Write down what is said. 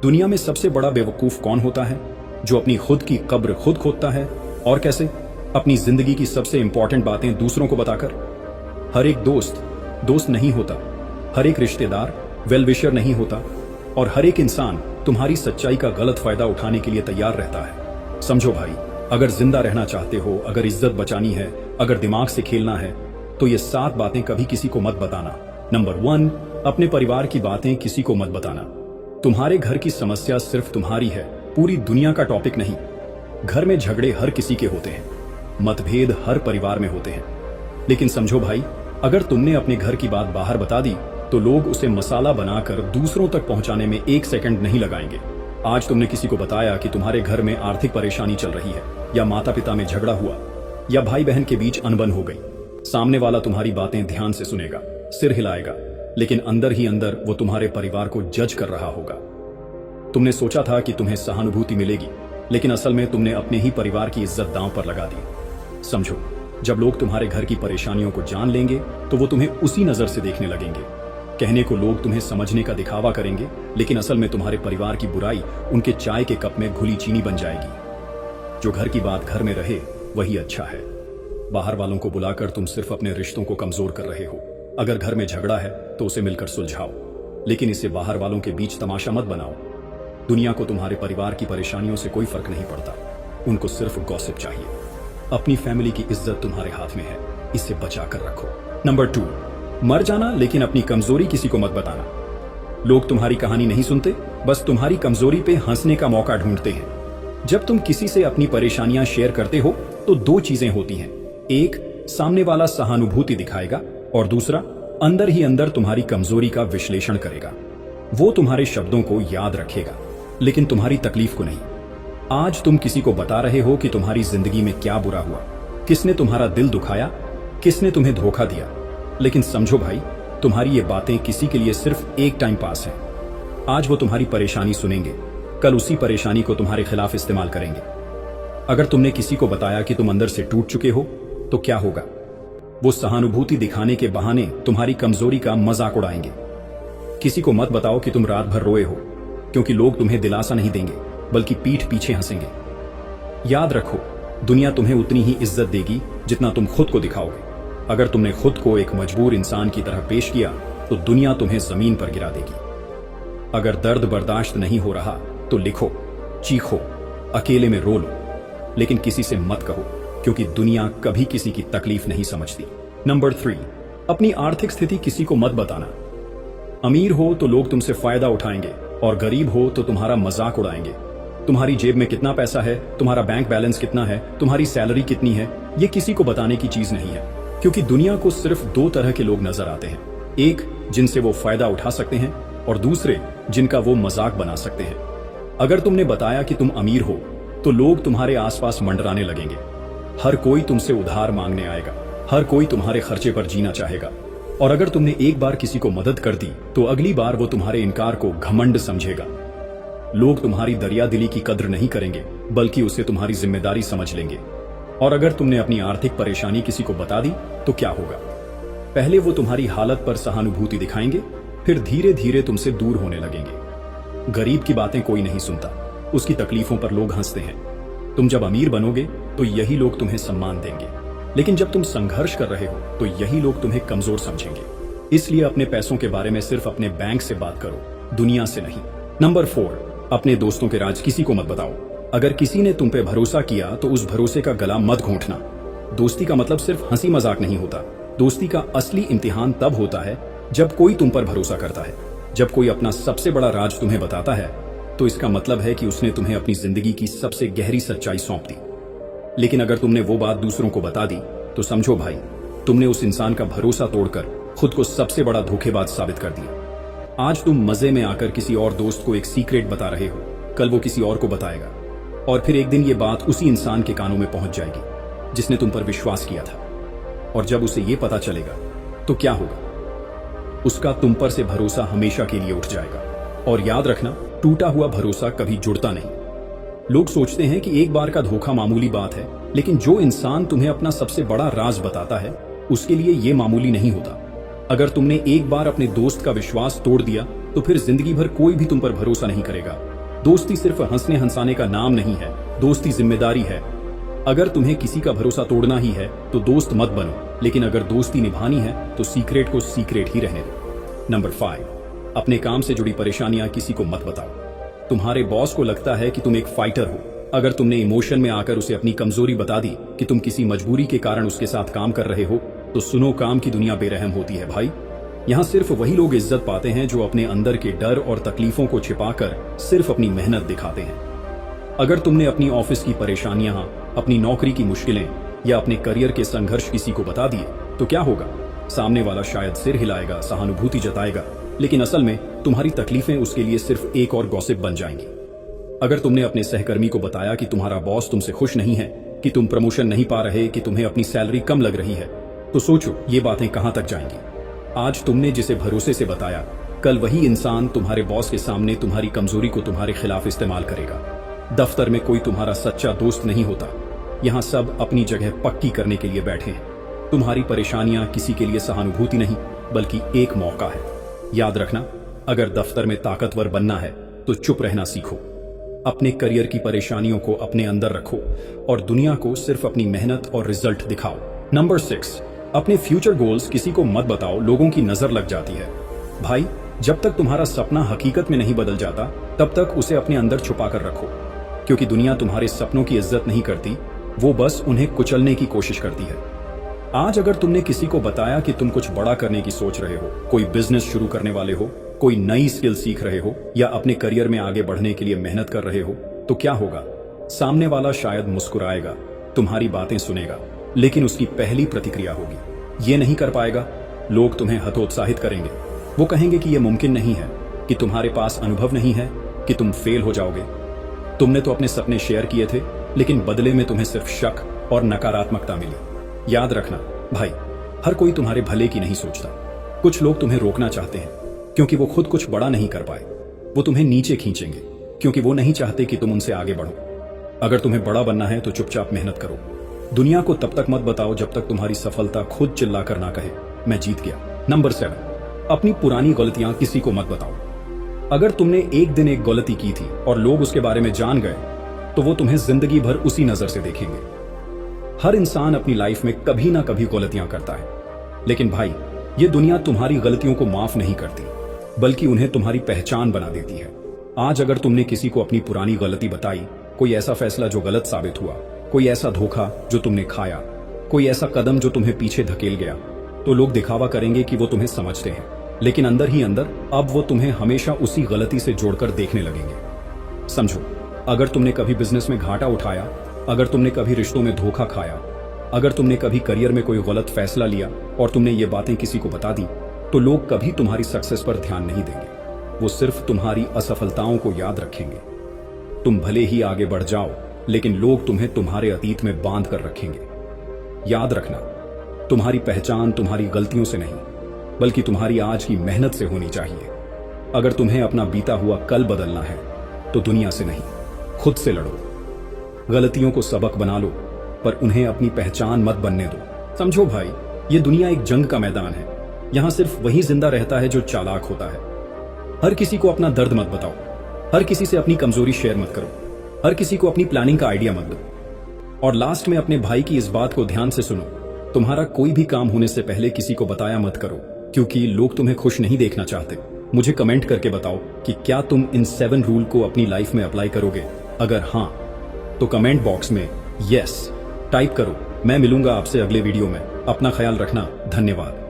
दुनिया में सबसे बड़ा बेवकूफ कौन होता है? जो अपनी खुद की कब्र खुद खोदता है। और कैसे? अपनी जिंदगी की सबसे इंपॉर्टेंट बातें दूसरों को बताकर। हर एक दोस्त नहीं होता, हर एक रिश्तेदार वेल विशर नहीं होता, और हर एक इंसान तुम्हारी सच्चाई का गलत फायदा उठाने के लिए तैयार रहता है। समझो भाई, अगर जिंदा रहना चाहते हो, अगर इज्जत बचानी है, अगर दिमाग से खेलना है, तो ये 7 बातें कभी किसी को मत बताना। नंबर 1, अपने परिवार की बातें किसी को मत बताना। तुम्हारे घर की समस्या सिर्फ तुम्हारी है, पूरी दुनिया का टॉपिक नहीं। घर में झगड़े हर किसी के होते हैं, मतभेद हर परिवार में होते हैं, लेकिन समझो भाई, अगर तुमने अपने घर की बात बाहर बता दी तो लोग उसे मसाला बनाकर दूसरों तक पहुंचाने में 1 सेकंड नहीं लगाएंगे। आज तुमने किसी को बताया कि तुम्हारे घर में आर्थिक परेशानी चल रही है, या माता पिता में झगड़ा हुआ, या भाई बहन के बीच अनबन हो गई। सामने वाला तुम्हारी बातें ध्यान से सुनेगा, सिर हिलाएगा, लेकिन अंदर ही अंदर वो तुम्हारे परिवार को जज कर रहा होगा। तुमने सोचा था कि तुम्हें सहानुभूति मिलेगी, लेकिन असल में तुमने अपने ही परिवार की इज्जत दांव पर लगा दी। समझो, जब लोग तुम्हारे घर की परेशानियों को जान लेंगे तो वो तुम्हें उसी नजर से देखने लगेंगे। कहने को लोग तुम्हें समझने का दिखावा करेंगे, लेकिन असल में तुम्हारे परिवार की बुराई उनके चाय के कप में घुली चीनी बन जाएगी। जो घर की बात घर में रहे वही अच्छा है। बाहर वालों को बुलाकर तुम सिर्फ अपने रिश्तों को कमजोर कर रहे हो। अगर घर में झगड़ा है तो उसे मिलकर सुलझाओ, लेकिन इसे बाहर वालों के बीच तमाशा मत बनाओ। दुनिया को तुम्हारे परिवार की परेशानियों से कोई फर्क नहीं पड़ता, उनको सिर्फ गॉसिप चाहिए। अपनी फैमिली की इज्जत तुम्हारे हाथ में है, इसे बचा कर रखो। नंबर 2, मर जाना लेकिन अपनी कमजोरी किसी को मत बताना। लोग तुम्हारी कहानी नहीं सुनते, बस तुम्हारी कमजोरी पे हंसने का मौका ढूंढते हैं। जब तुम किसी से अपनी परेशानियां शेयर करते हो तो 2 चीजें होती हैं। एक, सामने वाला सहानुभूति दिखाएगा, और दूसरा, अंदर ही अंदर तुम्हारी कमजोरी का विश्लेषण करेगा। वो तुम्हारे शब्दों को याद रखेगा, लेकिन तुम्हारी तकलीफ को नहीं। आज तुम किसी को बता रहे हो कि तुम्हारी जिंदगी में क्या बुरा हुआ, किसने तुम्हारा दिल दुखाया, किसने तुम्हें धोखा दिया, लेकिन समझो भाई, तुम्हारी ये बातें किसी के लिए सिर्फ एक टाइम पास है। आज वो तुम्हारी परेशानी सुनेंगे, कल उसी परेशानी को तुम्हारे खिलाफ इस्तेमाल करेंगे। अगर तुमने किसी को बताया कि तुम अंदर से टूट चुके हो तो क्या होगा? वो सहानुभूति दिखाने के बहाने तुम्हारी कमजोरी का मजाक उड़ाएंगे। किसी को मत बताओ कि तुम रात भर रोए हो, क्योंकि लोग तुम्हें दिलासा नहीं देंगे, बल्कि पीठ पीछे हंसेंगे। याद रखो, दुनिया तुम्हें उतनी ही इज्जत देगी जितना तुम खुद को दिखाओगे। अगर तुमने खुद को एक मजबूर इंसान की तरह पेश किया तो दुनिया तुम्हें जमीन पर गिरा देगी। अगर दर्द बर्दाश्त नहीं हो रहा तो लिखो, चीखो, अकेले में रो लो, लेकिन किसी से मत कहो, क्योंकि दुनिया कभी किसी की तकलीफ नहीं समझती। नंबर 3, अपनी आर्थिक स्थिति किसी को मत बताना। अमीर हो तो लोग तुमसे फायदा उठाएंगे, और गरीब हो तो तुम्हारा मजाक उड़ाएंगे। तुम्हारी जेब में कितना पैसा है, तुम्हारा बैंक बैलेंस कितना है, तुम्हारी सैलरी कितनी है, ये किसी को बताने की चीज नहीं है, क्योंकि दुनिया को सिर्फ 2 तरह के लोग नजर आते हैं। एक, जिनसे वो फायदा उठा सकते हैं, और दूसरे, जिनका वो मजाक बना सकते हैं। अगर तुमने बताया कि तुम अमीर हो तो लोग तुम्हारे आसपास मंडराने लगेंगे। हर कोई तुमसे उधार मांगने आएगा, हर कोई तुम्हारे खर्चे पर जीना चाहेगा। और अगर तुमने एक बार किसी को मदद कर दी तो अगली बार वो तुम्हारे इनकार को घमंड समझेगा। लोग तुम्हारी दरियादिली की कद्र नहीं करेंगे, बल्कि उसे तुम्हारी जिम्मेदारी समझ लेंगे। और अगर तुमने अपनी आर्थिक परेशानी किसी को बता दी तो क्या होगा? पहले वो तुम्हारी हालत पर सहानुभूति दिखाएंगे, फिर धीरे धीरे तुमसे दूर होने लगेंगे। गरीब की बातें कोई नहीं सुनता, उसकी तकलीफों पर लोग हंसते हैं। तुम जब अमीर बनोगे तो यही लोग तुम्हें सम्मान देंगे, लेकिन जब तुम संघर्ष कर रहे हो तो यही लोग तुम्हें कमजोर समझेंगे। इसलिए अपने पैसों के बारे में सिर्फ अपने बैंक से बात करो, दुनिया से नहीं। नंबर 4, अपने दोस्तों के राज किसी को मत बताओ। अगर किसी ने तुम पे भरोसा किया तो उस भरोसे का गला मत घोंटना। दोस्ती का मतलब सिर्फ हंसी मजाक नहीं होता। दोस्ती का असली इम्तिहान तब होता है जब कोई तुम पर भरोसा करता है। जब कोई अपना सबसे बड़ा राज तुम्हें बताता है तो इसका मतलब है कि उसने तुम्हें अपनी जिंदगी की सबसे गहरी सच्चाई सौंप दी। लेकिन अगर तुमने वो बात दूसरों को बता दी तो समझो भाई, तुमने उस इंसान का भरोसा तोड़कर खुद को सबसे बड़ा धोखेबाज साबित कर दिया। आज तुम मजे में आकर किसी और दोस्त को एक सीक्रेट बता रहे हो, कल वो किसी और को बताएगा, और फिर एक दिन ये बात उसी इंसान के कानों में पहुंच जाएगी जिसने तुम पर विश्वास किया था। और जब उसे ये पता चलेगा तो क्या होगा? उसका तुम पर से भरोसा हमेशा के लिए उठ जाएगा। और याद रखना, टूटा हुआ भरोसा कभी जुड़ता नहीं। लोग सोचते हैं कि एक बार का धोखा मामूली बात है, लेकिन जो इंसान तुम्हें अपना सबसे बड़ा राज बताता है उसके लिए यह मामूली नहीं होता। अगर तुमने एक बार अपने दोस्त का विश्वास तोड़ दिया तो फिर जिंदगी भर कोई भी तुम पर भरोसा नहीं करेगा। दोस्ती सिर्फ हंसने हंसाने का नाम नहीं है, दोस्ती जिम्मेदारी है। अगर तुम्हें किसी का भरोसा तोड़ना ही है तो दोस्त मत बनो, लेकिन अगर दोस्ती निभानी है तो सीक्रेट को सीक्रेट ही रहने दो। नंबर 5, अपने काम से जुड़ी परेशानियां किसी को मत बताओ। तुम्हारे बॉस को लगता है कि तुम एक फाइटर हो। अगर तुमने इमोशन में आकर उसे अपनी कमजोरी बता दी कि तुम किसी मजबूरी के कारण उसके साथ काम कर रहे हो, तो सुनो, काम की दुनिया बेरहम होती है भाई। यहाँ सिर्फ वही लोग इज्जत पाते हैं जो अपने अंदर के डर और तकलीफों को छिपाकर सिर्फ अपनी मेहनत दिखाते हैं। अगर तुमने अपनी ऑफिस की परेशानियां, अपनी नौकरी की मुश्किलें या अपने करियर के संघर्ष किसी को बता दिए तो क्या होगा? सामने वाला शायद सिर हिलाएगा, सहानुभूति जताएगा, लेकिन असल में तुम्हारी तकलीफें उसके लिए सिर्फ एक और गॉसिप बन जाएंगी। अगर तुमने अपने सहकर्मी को बताया कि तुम्हारा बॉस तुमसे खुश नहीं है, कि तुम प्रमोशन नहीं पा रहे, कि तुम्हें अपनी सैलरी कम लग रही है, तो सोचो ये बातें कहां तक जाएंगी। आज तुमने जिसे भरोसे से बताया, कल वही इंसान तुम्हारे बॉस के सामने तुम्हारी कमजोरी को तुम्हारे खिलाफ इस्तेमाल करेगा। दफ्तर में कोई तुम्हारा सच्चा दोस्त नहीं होता। यहाँ सब अपनी जगह पक्की करने के लिए बैठे हैं। तुम्हारी परेशानियां किसी के लिए सहानुभूति नहीं, बल्कि एक मौका है। याद रखना, अगर दफ्तर में ताकतवर बनना है तो चुप रहना सीखो। अपने करियर की परेशानियों को अपने अंदर रखो और दुनिया को सिर्फ अपनी मेहनत और रिजल्ट दिखाओ। नंबर 6, अपने फ्यूचर गोल्स किसी को मत बताओ, लोगों की नजर लग जाती है। भाई, जब तक तुम्हारा सपना हकीकत में नहीं बदल जाता, तब तक उसे अपने अंदर छुपा कर रखो, क्योंकि दुनिया तुम्हारे सपनों की इज्जत नहीं करती, वो बस उन्हें कुचलने की कोशिश करती है। आज अगर तुमने किसी को बताया कि तुम कुछ बड़ा करने की सोच रहे हो, कोई बिजनेस शुरू करने वाले हो, कोई नई स्किल सीख रहे हो या अपने करियर में आगे बढ़ने के लिए मेहनत कर रहे हो, तो क्या होगा? सामने वाला शायद मुस्कुराएगा, तुम्हारी बातें सुनेगा, लेकिन उसकी पहली प्रतिक्रिया होगी ये नहीं कर पाएगा। लोग तुम्हें हतोत्साहित करेंगे। वो कहेंगे कि यह मुमकिन नहीं है, कि तुम्हारे पास अनुभव नहीं है, कि तुम फेल हो जाओगे। तुमने तो अपने सपने शेयर किए थे, लेकिन बदले में तुम्हें सिर्फ शक और नकारात्मकता मिली। याद रखना भाई, हर कोई तुम्हारे भले की नहीं सोचता। कुछ लोग तुम्हें रोकना चाहते हैं क्योंकि वो खुद कुछ बड़ा नहीं कर पाए। वो तुम्हें नीचे खींचेंगे क्योंकि वो नहीं चाहते कि तुम उनसे आगे बढ़ो। अगर तुम्हें बड़ा बनना है तो चुपचाप मेहनत करो। दुनिया को तब तक मत बताओ जब तक तुम्हारी सफलता खुद चिल्लाकर ना कहे मैं जीत गया। नंबर 7, अपनी पुरानी गलतियां किसी को मत बताओ। अगर तुमने एक दिन एक गलती की थी और लोग उसके बारे में जान गए, तो वो तुम्हें जिंदगी भर उसी नजर से देखेंगे। हर इंसान अपनी लाइफ में कभी ना कभी गलतियां करता है, लेकिन भाई, ये दुनिया तुम्हारी गलतियों को माफ नहीं करती, बल्कि उन्हें तुम्हारी पहचान बना देती है। आज अगर तुमने किसी को अपनी पुरानी गलती बताई, कोई ऐसा फैसला जो गलत साबित हुआ, कोई ऐसा धोखा जो तुमने खाया, कोई ऐसा कदम जो तुम्हें पीछे धकेल गया, तो लोग दिखावा करेंगे कि वो तुम्हें समझते हैं, लेकिन अंदर ही अंदर अब वो तुम्हें हमेशा उसी गलती से जोड़कर देखने लगेंगे। समझो, अगर तुमने कभी बिजनेस में घाटा उठाया, अगर तुमने कभी रिश्तों में धोखा खाया, अगर तुमने कभी करियर में कोई गलत फैसला लिया और तुमने ये बातें किसी को बता दी, तो लोग कभी तुम्हारी सक्सेस पर ध्यान नहीं देंगे। वो सिर्फ तुम्हारी असफलताओं को याद रखेंगे। तुम भले ही आगे बढ़ जाओ, लेकिन लोग तुम्हें तुम्हारे अतीत में बांध कर रखेंगे। याद रखना, तुम्हारी पहचान तुम्हारी गलतियों से नहीं, बल्कि तुम्हारी आज की मेहनत से होनी चाहिए। अगर तुम्हें अपना बीता हुआ कल बदलना है, तो दुनिया से नहीं, खुद से लड़ो। गलतियों को सबक बना लो, पर उन्हें अपनी पहचान मत बनने दो। समझो भाई, ये दुनिया एक जंग का मैदान है। यहां सिर्फ वही जिंदा रहता है जो चालाक होता है। हर किसी को अपना दर्द मत बताओ, हर किसी से अपनी कमजोरी शेयर मत करो, हर किसी को अपनी प्लानिंग का आइडिया मत दो। और लास्ट में अपने भाई की इस बात को ध्यान से सुनो, तुम्हारा कोई भी काम होने से पहले किसी को बताया मत करो, क्योंकि लोग तुम्हें खुश नहीं देखना चाहते। मुझे कमेंट करके बताओ कि क्या तुम इन 7 रूल को अपनी लाइफ में अप्लाई करोगे। अगर हाँ, तो कमेंट बॉक्स में यस टाइप करो। मैं मिलूंगा आपसे अगले वीडियो में। अपना ख्याल रखना। धन्यवाद।